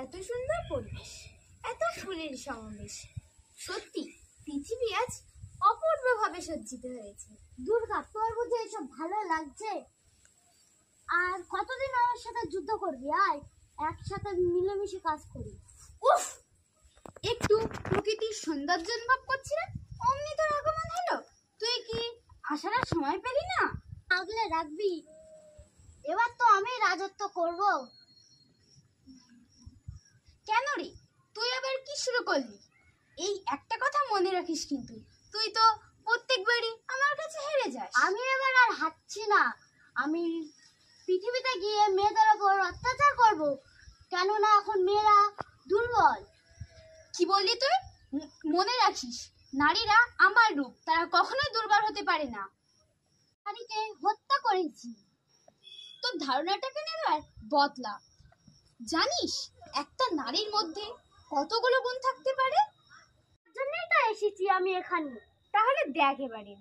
এত সুন্দর পরিবেশ, এত ফুলের সমাবেশ, সত্যি পৃথিবী আজ অপূর্বভাবে সজ্জিত হয়েছে। দুর্গা, তোর বুঝে এসব ভালো লাগছে? আর কতদিন আমার সাথে যুদ্ধ করবি? আয় একসাথে মিলেমিশে কাজ করি। উফ, একটু প্রকৃতির সৌন্দর্য অনুভব করছিলাম, অমনি তোর আগমন হলো। তুই কি আসার আর সময় পেলি না? আগলে রাখবি, এবার তো আমি রাজত্ব করব। কেন রে, তুই আবার কি শুরু করলি? এই একটা কথা মনে রাখিস কিন্তু, তুই তো প্রত্যেকবারই আমার কাছে হেরে যাস। আমি এবার আর হাঁটছি না। আমি পৃথিবীতে গিয়ে মেয়েদের ওপর অত্যাচার করব, কেননা এখন মেয়েরা দুর্বল। কি বললি তুই? মনে রাখিস, নারীরা আমার রূপ, তারা কখনোই দুর্বল হতে পারে না। নারীকে হত্যা করেছি। তোর ধারণাটাকে এবার বদলা। জানিস একটা নারীর মধ্যে কতগুলো গুণ থাকতে পারে? তার জন্যই তো এসেছি আমি এখানে। তাহলে দেখ এবারে,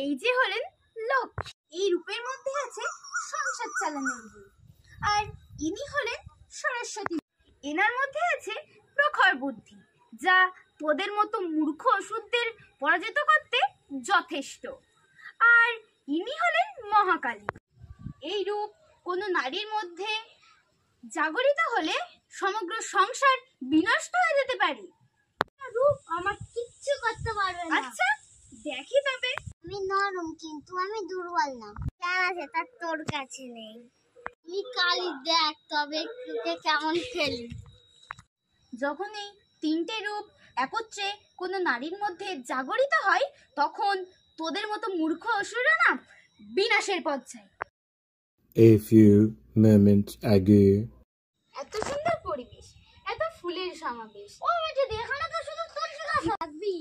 এই যে হলেন লক্ষ্মী, এই রূপের মধ্যে আছে সংসার চালানোর গুণ। আর ইনি হলেন সরস্বতী, এনার মধ্যে আছে প্রখর বুদ্ধি, যা তোদের মতো মূর্খ অসুরদের পরাজিত করতে যথেষ্ট। আর ইনি হলেন মহাকালী। এই রূপ কোনো নারীর মধ্যে জাগরিত হলে সমগ্র সংসার বিনষ্ট হয়ে যেতে পারে। রূপ আমার কিচ্ছু করতে পারবে না। আচ্ছা দেখি তবে। আমি নরম, কিন্তু আমি দুর্বল না। কেন আছে তার তোর কাছে নেই। তুই কালি দেখ তবে তোকে কেমন খেলি। যখন এই তিনটে রূপ একত্রে কোনো নারীর মধ্যে জাগরিত হয়, তখন তোদের মতো মূর্খ অসুররা না বিনাশের পথ যায়। A few moments ago. এত সুন্দর পরিবেশ, এত ফুলের সমাবেশ। ও বেটি, এখানে তো শুধু তুলসী গাছ থাকবি।